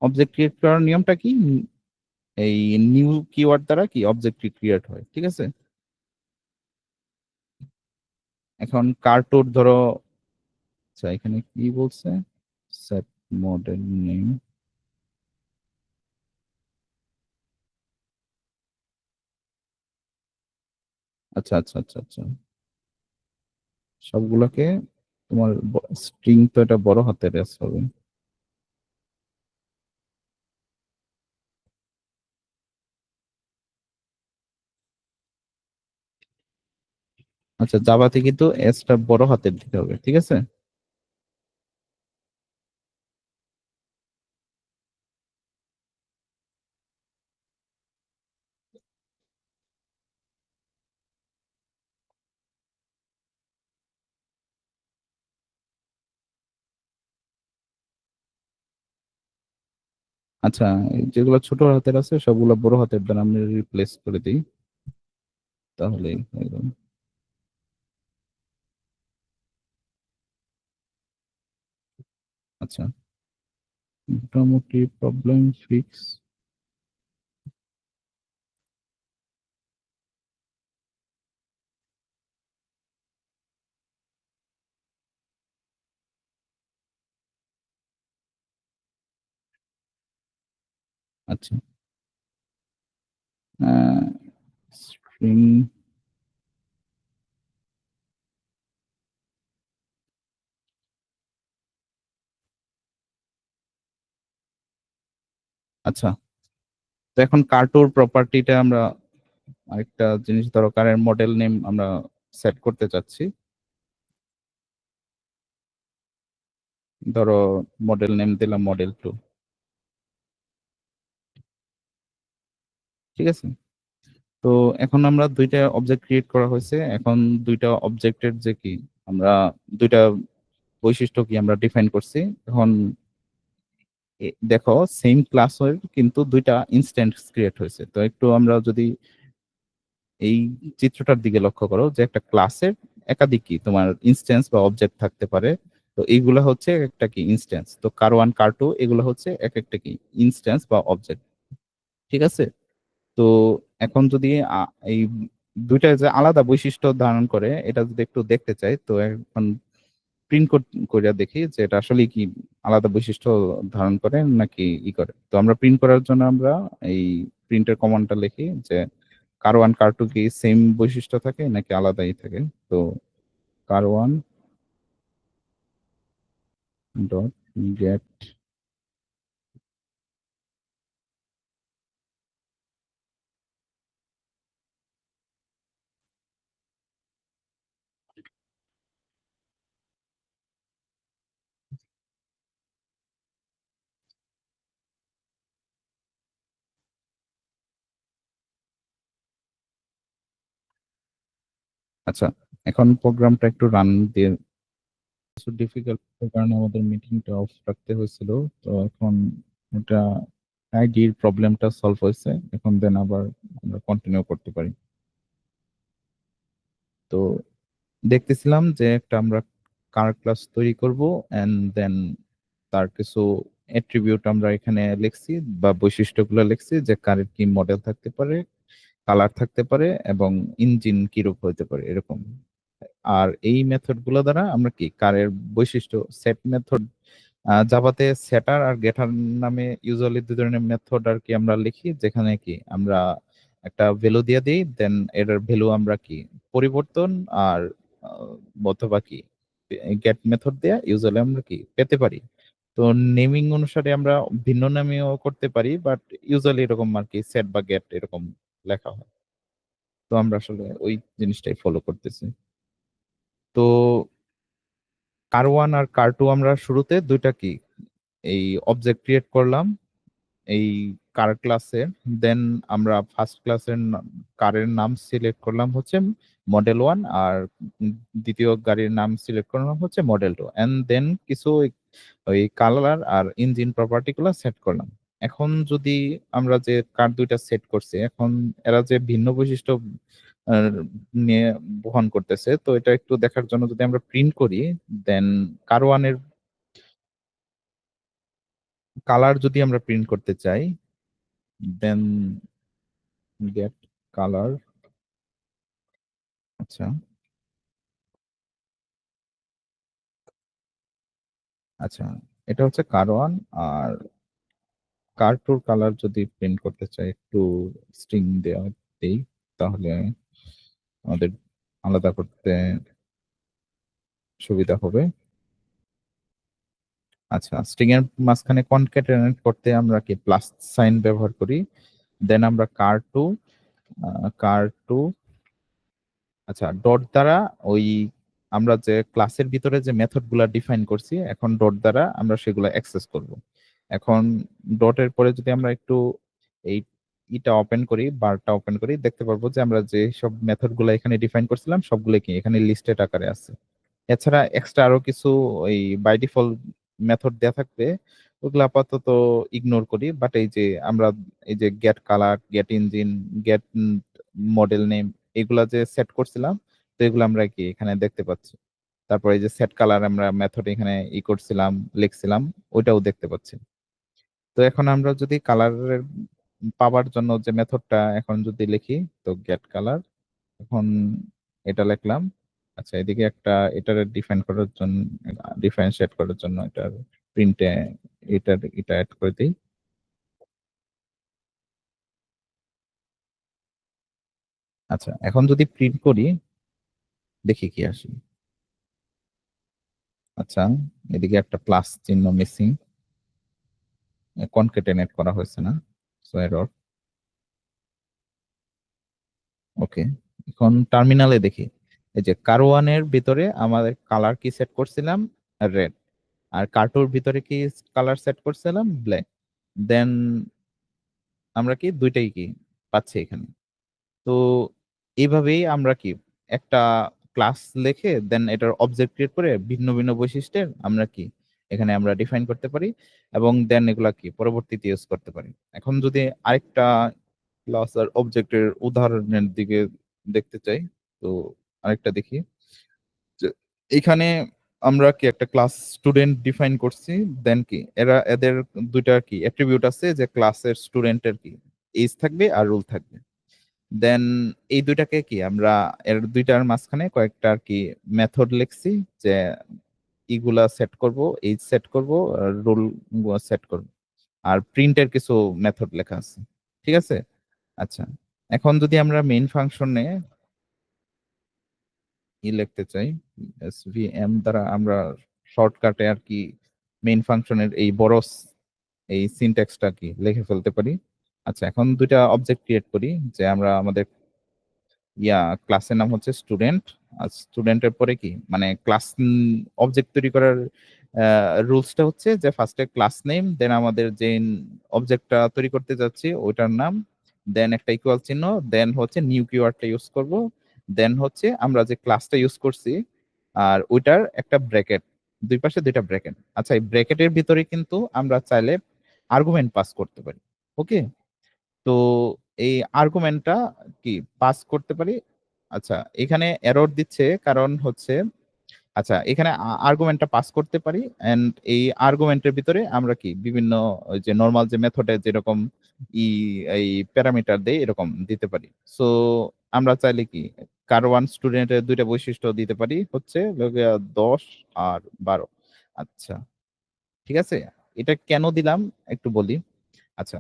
অবজেক্ট ক্রিয়েট করার নিয়মটা কি, এই নিউ কিওয়ার্ড দ্বারা কি অবজেক্ট ক্রিয়েট হয়, ঠিক আছে। এখন কার্টুর ধরো, আচ্ছা এখানে কি বলছে, সেট মডেল নেম, আচ্ছা আচ্ছা আচ্ছা আচ্ছা, সবগুলোকে তোমার স্ট্রিং তো এটা বড় হাতের এস হবে। আচ্ছা, জাভাতে কিন্তু এসটা বড় হাতের দিতে হবে, ঠিক আছে। আচ্ছা, এই যেগুলো ছোট হাতের আছে সবগুলো বড় হাতের দ্বারা আমি রিপ্লেস করে দিই, তাহলেই হয়ে যাবে। আচ্ছা, মোটামুটি প্রবলেম ফিক্স। আচ্ছা, স্ট্রিং। আচ্ছা, তো এখন কার্টুর প্রপার্টিটা আমরা আরেকটা জিনিস, ধরো কারের মডেল নেম আমরা সেট করতে চাচ্ছি। ধরো মডেল নেম দিলাম মডেল 2, ঠিক আছে। তো এখন আমরা দুইটা অবজেক্ট ক্রিয়েট করা হয়েছে, এখন দুইটা অবজেক্টের যে কি আমরা দুইটা বৈশিষ্ট্য কি আমরা ডিফাইন করছি। এখন দেখো সেম ক্লাসের কিন্তু দুইটা ইনস্ট্যান্স ক্রিয়েট হয়েছে। তো একটু আমরা যদি এই চিত্রটার দিকে লক্ষ্য করো, যে একটা ক্লাসের একাধিক কি তোমার ইনস্ট্যান্স বা অবজেক্ট থাকতে পারে। তো এইগুলা হচ্ছে একটা কি ইনস্ট্যান্স, তো কার 1 কার 2 এগুলো হচ্ছে এক একটা কি ইনস্ট্যান্স বা অবজেক্ট, ঠিক আছে। তো এখন যদি এই দুইটা যে আলাদা বৈশিষ্ট্য ধারণ করে এটা যদি একটু দেখতে চাই, তো এখন প্রিন্ট করে দেখি যে এটা আসলে কি আলাদা বৈশিষ্ট্য ধারণ করে নাকি ই করে। তো আমরা প্রিন্ট করার জন্য আমরা এই প্রিন্টের কমান্ডটা লিখি যে কার 1 কার 2 কি সেম বৈশিষ্ট্য থাকে নাকি আলাদাই থাকে। তো কার 1 ডট গেট। আচ্ছা, এখন প্রোগ্রামটা একটু রান দিয়ে, কিছু ডিফিকাল্ট কারণে আমাদের মিটিংটা অফ রাখতে হয়েছিল। তো এখন এটা আইডির প্রবলেমটা সলভ হয়েছে, এখন দেন আবার আমরা কন্টিনিউ করতে পারি। তো দেখতেছিলাম যে একটা আমরা কার ক্লাস তৈরি করব, এন্ড দেন তার কিছু অ্যাট্রিবিউট আমরা এখানে লিখছি বা বৈশিষ্ট্যগুলো লিখছি, যে কারের কি মডেল থাকতে পারে, কালার থাকতে পারে এবং ইঞ্জিন কিরূপ হইতে পারে এরকম। আর এই মেথড গুলো দ্বারা আমরা কি কারের বৈশিষ্ট্য সেট মেথড, জাভাতে সেটার আর গেটার নামে ইউজুয়ালি দুই ধরনের মেথড আর কি আমরা লিখি, যেখানে কি আমরা একটা ভ্যালু দিয়ে দিই, দেন এটার ভ্যালু আমরা কি পরিবর্তন আর অথবা কি গেট মেথড দিয়ে ইউজুয়ালি আমরা কি পেতে পারি। তো নেমিং অনুসারে আমরা ভিন্ন নামেও করতে পারি, বাট ইউজুয়ালি এরকম আর কি সেট বা গেট এরকম লেখা হয়। তো আমরা আসলে ওই জিনিসটাই ফলো করতেছি। তো কার 1 আর কার 2 আমরা শুরুতে দুইটা কি এই অবজেক্ট ক্রিয়েট করলাম এই কার ক্লাসের। দেন আমরা ফার্স্ট ক্লাসের কারের নাম সিলেক্ট করলাম হচ্ছে মডেল 1, আর উম দ্বিতীয় গাড়ির নাম সিলেক্ট করলাম হচ্ছে মডেল 2, এন্ড দেন কিছু ওই কালার আর ইঞ্জিন প্রপার্টি গুলো সেট করলাম। এখন যদি আমরা যে কার দুইটা সেট করছি, এখন এরা যে ভিন্ন বৈশিষ্ট্য আহ, নিয়ে বহন করতেছে, তো এটা একটু দেখার জন্য যদি আমরা প্রিন্ট করি, দেন কার 1 এর কালার যদি আমরা প্রিন্ট করতে চাই, দেন গেট কালার। আচ্ছা আচ্ছা, এটা হচ্ছে কার 1। আর কার 2 কালার যদি প্রিন্ট করতে চাই, একটু স্ট্রিং দেওয়া দেই তাহলে। আমাদের আলাদা করতে সুবিধা হবে। আচ্ছা, স্ট্রিং এর মাঝখানে কনক্যাটেনেট করতে আমরা কি প্লাস সাইন ব্যবহার করি। দেন আমরা কার টু আচ্ছা ডট দ্বারা ওই আমরা যে ক্লাসের ভিতরে যে মেথড গুলা ডিফাইন করছি এখন ডট দ্বারা আমরা সেগুলো অ্যাক্সেস করব। এখন ডটের পরে যদি আমরা একটু এই ইটা ওপেন করি, বারটা ওপেন করি, দেখতে পারবো যে আমরা যে সব মেথড গুলা এখানে ডিফাইন করছিলাম সবগুলো কি এখানে লিস্টেড আকারে আছে। এছাড়া এক্সট্রা আরো কিছু ওই বাই ডিফল্ট মেথড দেয়া থাকবে, ওগুলো আপাতত ইগনোর করি। বাট এই যে আমরা এই যে get colour, get engine, get model name, এগুলা যে সেট করছিলাম, তো এগুলো আমরা কি এখানে দেখতে পাচ্ছি। তারপরে এই যে সেট কালার আমরা মেথড এখানে করছিলাম, লিখছিলাম, ওইটাও দেখতে পাচ্ছি। তো এখন আমরা যদি কালারের পাওয়ার জন্য যে মেথডটা এখন যদি লিখি, তো গেট কালার, এখন এটা লিখলাম। আচ্ছা, এদিকে একটা এটার ডিফাইন করার জন্য, ডিফারেন্সিয়েট করার জন্য এটার প্রিন্টে এটা অ্যাড করে দিই। আচ্ছা, এখন যদি প্রিন্ট করি দেখি কি আসে। আচ্ছা, এদিকে একটা প্লাস চিহ্ন মিসিং, কনকেটেনেট করা হয়েছে না, সো এরর। ওকে, এখন টার্মিনালে দেখি। এই যে কারওয়ানের ভিতরে আমাদের কালার কি সেট করছিলাম, রেড। আর কার্টুর ভিতরে কি কালার সেট করছিলাম, ব্ল্যাক। দেন আমরা কি দুইটাই কি পাচ্ছি এখানে। তো এইভাবেই আমরা কি একটা ক্লাস লিখে দেন এটার অবজেক্ট ক্রিয়েট করে ভিন্ন ভিন্ন বৈশিষ্ট্যের আমরা কি এখানে আমরা ডিফাইন করতে পারি, এবং দেন এগুলা কি পরবর্তীতে ইউজ করতে পারি। এখন যদি আরেকটা ক্লাস আর অবজেক্টের উদাহরণের দিকে দেখতে চাই, তো আরেকটা দেখি যে এখানে আমরা কি একটা ক্লাস স্টুডেন্ট ডিফাইন করছি। দেন কি এদের দুইটা কি অ্যাট্রিবিউট আছে, যে ক্লাসের স্টুডেন্টের কি এজ থাকবে আর রোল থাকবে। দেন এই দুইটাকে কি আমরা এর দুইটার মাঝখানে কয়েকটা আর কি মেথড লিখছি, যে ইগুলা সেট করব, এজ সেট করব, রোল সেট করব, আর প্রিন্টের কিছু মেথড লেখা আছে। ঠিক আছে। আচ্ছা, এখন যদি আমরা মেইন ফাংশনে লিখতে চাই, এসভিএম দ্বারা আমরা শর্টকাটে আর কি মেইন ফাংশনের এই বড় এই সিনট্যাক্সটা কি লিখে ফেলতে পারি। আচ্ছা, এখন দুইটা অবজেক্ট ক্রিয়েট করি, যে আমরা আমাদের ক্লাসের নাম হচ্ছে স্টুডেন্ট। আর স্টুডেন্টের পরে কি মানে ক্লাস অবজেক্ট তৈরি করার রুলসটা হচ্ছে যে ফার্স্টে ক্লাস নেম, দেন আমাদের যে অবজেক্টটা তৈরি করতে যাচ্ছি ওইটার নাম, দেন একটা ইকুয়াল চিহ্ন, দেন হচ্ছে নিউ কিওয়ার্ডটা ইউজ করব, দেন হচ্ছে আমরা যে ক্লাসটা ইউজ করছি আর ওইটার একটা ব্র্যাকেট, দুই পাশে দুইটা ব্র্যাকেট। আচ্ছা, এই ব্র্যাকেটের ভিতরে কিন্তু আমরা চাইলে আর্গুমেন্ট পাস করতে পারি। ওকে, তো এই আর্গুমেন্টটা কি পাস করতে পারি। আচ্ছা, এখানে এরর দিচ্ছে কারণ হচ্ছে, আচ্ছা এখানে আর্গুমেন্টটা পাস করতে পারি, এন্ড এই আর্গুমেন্টের ভিতরে আমরা কি বিভিন্ন ওই যে নরমাল যে মেথডে যেরকম ই এই প্যারামিটার দেই এরকম দিতে পারি। সো আমরা চাইলে কি কারওয়ান স্টুডেন্টের দুইটা বৈশিষ্ট্য দিতে পারি, হচ্ছে 10 আর 12। আচ্ছা, ঠিক আছে। এটা কেন দিলাম একটু বলি। আচ্ছা,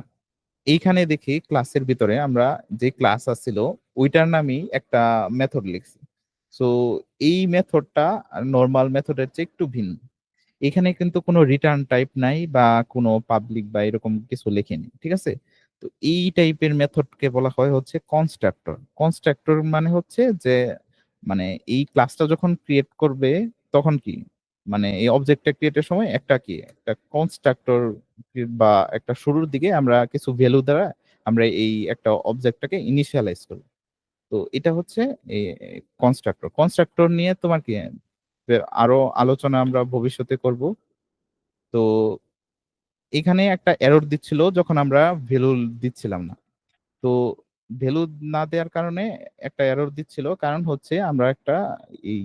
এইখানে দেখি ক্লাসের ভিতরে আমরা যে ক্লাস আছিল ওইটার নামই একটা মেথড লিখছি। সো এই মেথডটা নর্মাল মেথডের চেয়ে একটু ভিন্ন। এখানে কিন্তু কোনো রিটার্ন টাইপ নাই বা কোনো পাবলিক বা এরকম কিছু লেখেনি। ঠিক আছে। তো এই টাইপের মেথডকে বলা হয় হচ্ছে কনস্ট্রাক্টর। কনস্ট্রাক্টর মানে হচ্ছে যে মানে এই ক্লাসটা যখন ক্রিয়েট করবে তখন কি মানে এই অবজেক্টটা ক্রিয়েটের সময় একটা কি একটা কনস্ট্রাক্টর বা একটা শুরুর দিকে আমরা কিছু ভ্যালু দ্বারা আমরা এই একটা অবজেক্টটাকে ইনিশিয়ালাইজ করব। তো এটা হচ্ছে এই কনস্ট্রাক্টর। কনস্ট্রাক্টর নিয়ে তোমার কি আরো আলোচনা আমরা ভবিষ্যতে করব। তো এখানে একটা এরর দিচ্ছিল যখন আমরা ভ্যালু দিচ্ছিলাম না। তো ভ্যালু না দেওয়ার কারণে একটা এরর দিচ্ছিল, কারণ হচ্ছে আমরা একটা এই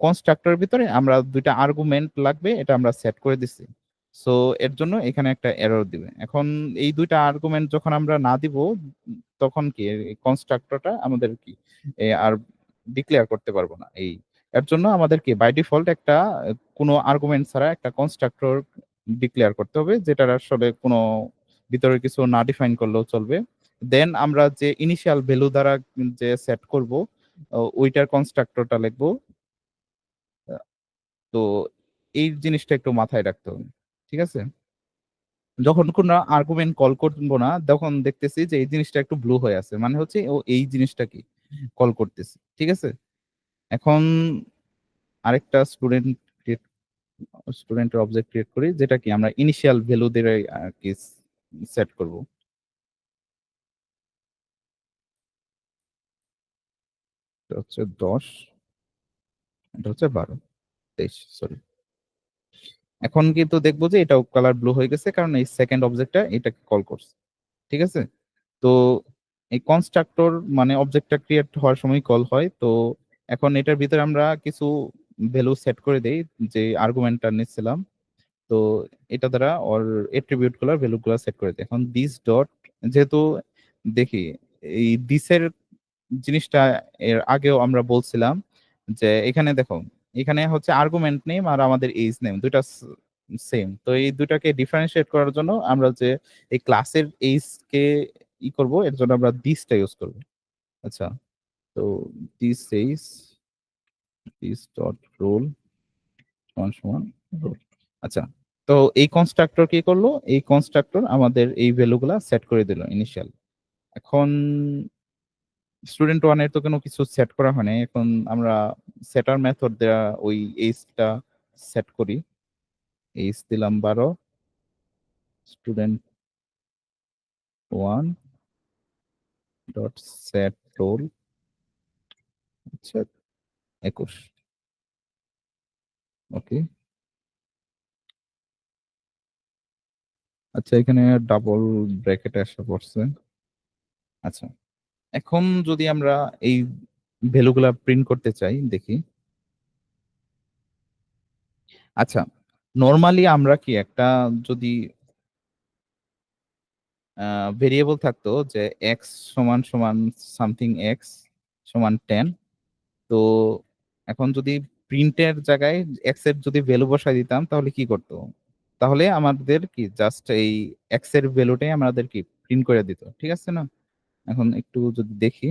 কনস্ট্রাক্টরের ভিতরে আমরা দুইটা আর্গুমেন্ট লাগবে এটা আমরা সেট করে দিছি। সো এর জন্য এখানে একটা এরর দিবে। এখন এই দুইটা আর্গুমেন্ট যখন আমরা না দিব তখন কি এই কনস্ট্রাক্টরটা আমাদের কি আর ডিক্লেয়ার করতে পারবো না। এর জন্য আমাদের কি বাই ডিফল্ট একটা কোনো আর্গুমেন্ট ছাড়া একটা কনস্ট্রাক্টর ডিক্লেয়ার করতে হবে, যেটার আসলে কোনো ভিতরে কিছু না ডিফাইন করলেও চলবে। দেন আমরা যে ইনিশিয়াল ভ্যালু দ্বারা যে সেট করব ওইটার কনস্ট্রাক্টরটা লিখবো। আ তো এই জিনিসটা একটু মাথায় রাখতে হবে। ঠিক আছে? যখন কোনো আর্গুমেন্ট কল করব না, তখন দেখতেছি যে এই জিনিসটা একটু ব্লু হয়ে আছে। মানে হচ্ছে ও এই জিনিসটা কি কল করতেছে। ঠিক আছে? এখন আরেকটা স্টুডেন্টের অবজেক্ট ক্রিয়েট করি যেটা কি আমরা ইনিশিয়াল ভ্যালু দিয়ে আরকি সেট করব। এটা হচ্ছে ১০, এটা হচ্ছে ১২, ২৩ সরি। এখন কিন্তু দেখব যে এটাও কালার ব্লু হয়ে গেছে কারণ এই সেকেন্ড অবজেক্টটা এটাকে কল করছে। ঠিক আছে? তো এই কনস্ট্রাক্টর মানে অবজেক্টটা ক্রিয়েট হওয়ার সময় কল হয়। তো এখন এটার ভিতরে আমরা কিছু ভ্যালু সেট করে দেই যে আর্গুমেন্টটা নিচ্ছিলাম। তো এটা দ্বারা ওর এট্রিবিউট গুলার ভ্যালু গুলা সেট করে দেই। এখন দিস ডট যেহেতু দেখি এই দিস এর জিনিসটা এর আগেও আমরা বলছিলাম যে এখানে দেখো, এখানে হচ্ছে আর্গুমেন্ট নেম আর আমাদের এইজ নেম ২ টা সেম। তো এই ২ টাকে ডিফারেনশিয়েট করার জন্য আমরা যে এই ক্লাসের এইজ কে করব এর জন্য আমরা দিস টা ইউজ করব। আচ্ছা। তো this is this dot roll সমান রোল। আচ্ছা। তো এই কনস্ট্রাক্টর কি করলো? এই কনস্ট্রাক্টর আমাদের এই ভ্যালু গুলা সেট করে দিল ইনিশিয়াল। এখন স্টুডেন্ট 1 এর তো কোনো কিছু সেট করা হয় নাই। এখন আমরা সেটার মেথড দেয়া ওই এইজ টা সেট করি। এইজ দিলাম ১২, স্টুডেন্ট 1 ডট সেট রোল আচ্ছা ২১। ওকে। আচ্ছা এখানে ডাবল ব্র্যাকেট এসে পড়ছে। আচ্ছা। এখন যদি আমরা এই ভ্যালু গুলা প্রিন্ট করতে চাই দেখি। আচ্ছা, নরমালি আমরা কি একটা যদি আ ভেরিয়েবল থাকতো যে x সমান সামথিং x সমান 10। তো এখন যদি প্রিন্টের জায়গায় x এর যদি ভ্যালু বসায় দিতাম তাহলে কি করত? তাহলে আমাদের কি জাস্ট এই x এর ভ্যালুটাই আমাদের কি প্রিন্ট করে দিত। ঠিক আছে না? এখন একটু যদি দেখি,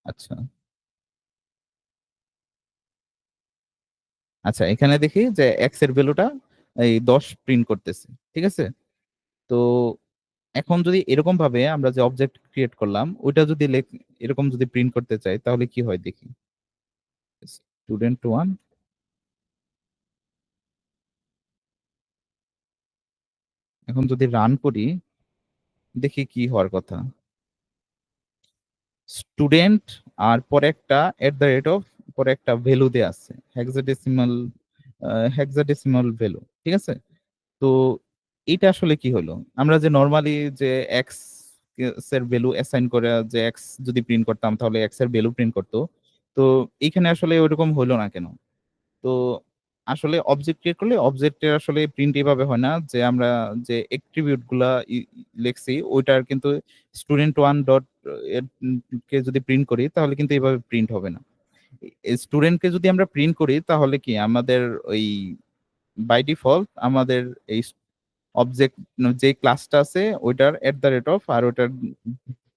আচ্ছা, আচ্ছা এখানে দেখি যে x এর ভ্যালুটা এই ১০ প্রিন্ট করতেছে। ঠিক আছে? তো এখন যদি এরকমভাবে আমরা যে অবজেক্ট ক্রিয়েট করলাম, ওইটা যদি এরকম যদি প্রিন্ট করতে চাই তাহলে কি হয় দেখি। স্টুডেন্ট 1 এখন যদি রান করি, দেখি কি হওয়ার কথা। স্টুডেন্ট আর পরে একটা এট দ্য রেট অফ পরে একটা ভ্যালু দেয়া আছে। Hexadecimal value. ঠিক আছে? তো এইটা আসলে কি হলো? আমরা যে নরমালি যে x এর ভ্যালু অ্যাসাইন করে যে x যদি প্রিন্ট করতাম তাহলে x এর ভ্যালু প্রিন্ট করত। তো এইখানে আসলে ওইরকম হইল না কেন? তো আসলে অবজেক্ট ক্রিয়েট করলে অবজেক্টের আসলে প্রিন্ট এভাবে হয় না যে আমরা যে এট্রিবিউট গুলা লিখছি ওইটার কিন্তু স্টুডেন্ট 1 ডট এর কে যদি প্রিন্ট করি তাহলে কিন্তু এভাবে প্রিন্ট হবে না। স্টুডেন্টকে যদি আমরা প্রিন্ট করি তাহলে কি আমাদের ওই বাই ডিফল্ট আমাদের এই অবজেক্ট যে ক্লাসটা আছে ওইটার এট দ্য রেট অফ আর ওইটার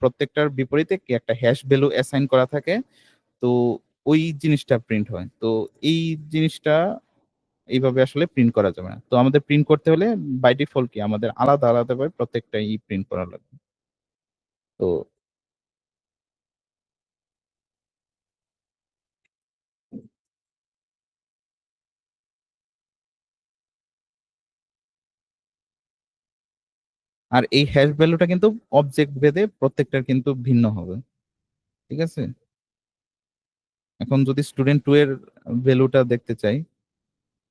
প্রত্যেকটার বিপরীতে কি একটা হ্যাশ ভ্যালু অ্যাসাইন করা থাকে। তো ওই জিনিসটা প্রিন্ট হয়। তো এই জিনিসটা এইভাবে আসলে প্রিন্ট করা যাবে না। তো আমাদের প্রিন্ট করতে হলে বাই ডিফল্ট কি আমাদের আলাদা ভাবে প্রত্যেকটা প্রিন্ট করা লাগবে। তো আর এই হ্যাশ ভ্যালুটা কিন্তু অবজেক্ট ভেদে প্রত্যেকটার কিন্তু ভিন্ন হবে। ঠিক আছে? এখন যদি স্টুডেন্ট 2 এর ভ্যালুটা দেখতে চাই,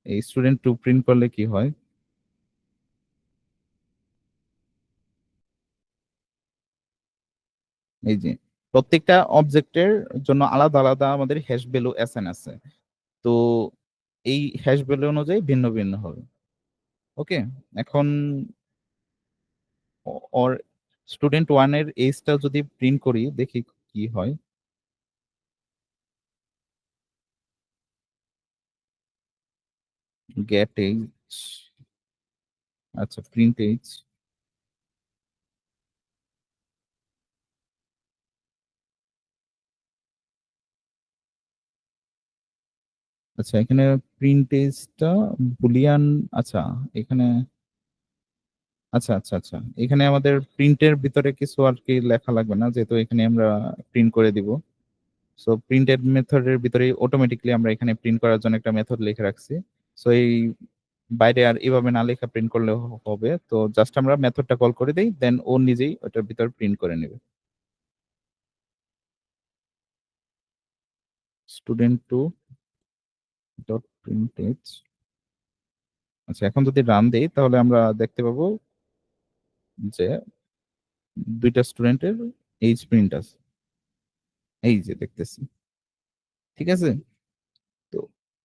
এই স্টুডেন্ট 2 প্রিন্ট করলে কি হয়? এই যে প্রত্যেকটা অবজেক্টের জন্য আলাদা আমাদের হ্যাশ ভ্যালু অ্যাসাইন আছে। তো এই হ্যাশ ভ্যালু অনুযায়ী ভিন্ন হবে। ওকে? এখন ওর স্টুডেন্ট 1 এর এইজটা যদি প্রিন্ট করি দেখি কি হয়। গেট এইজ, আচ্ছা প্রিন্ট এইজ, আচ্ছা এখানে প্রিন্ট এইজটা বুলিয়ান, আচ্ছা এখানে আচ্ছা, আচ্ছা, আচ্ছা। এখানে আমাদের প্রিন্টের ভিতরে কিছু আরকি লেখা লাগবে না। যেহেতু এখানে আমরা প্রিন্ট করে দিব। সো প্রিন্টেড মেথডের ভিতরেই অটোমেটিক্যালি আমরা এখানে প্রিন্ট করার জন্য একটা মেথড লিখে রাখছি। সো এই বাইরে আর এভাবে না লেখা প্রিন্ট করলেও হবে। তো জাস্ট আমরা মেথডটা কল করে দেই। দেন ও নিজেই ওটার ভিতর প্রিন্ট করে নেবে। student2 ডট প্রিন্ট আচ্ছা এখন যদি রান দেই তাহলে আমরা দেখতে পাবো যে ২ টা স্টুডেন্টের এইজ প্রিন্ট আছে। এই যে দেখতেছি। ঠিক আছে? তো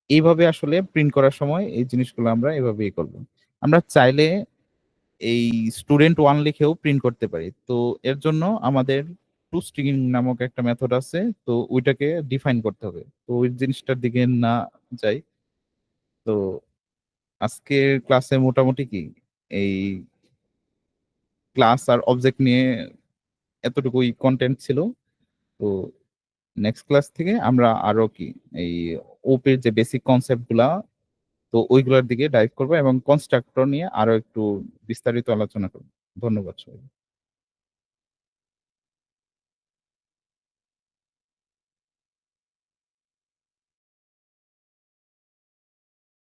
এইভাবে আসলে প্রিন্ট করার সময় এই জিনিসগুলো আমরা এভাবেই করব। আমরা চাইলে এই স্টুডেন্ট 1 লিখেও প্রিন্ট করতে পারি। তো এর জন্য আমাদের toString নামক একটা মেথড আছে। তো ওইটাকে ডিফাইন করতে হবে। তো ওই জিনিসটার দিকে না যাই। তো আজকের ক্লাসে মোটামুটি কি এই ক্লাস আর অবজেক্ট নিয়ে এতটুকুই কনটেন্ট ছিল। তো নেক্সট ক্লাস থেকে আমরা আরো কি এই ওপি এর যে বেসিক কনসেপ্ট গুলা তো ওইগুলোর দিকে ডাইভ করবো এবং কনস্ট্রাক্টর নিয়ে আরো একটু বিস্তারিত আলোচনা করব। ধন্যবাদ সবাইকে।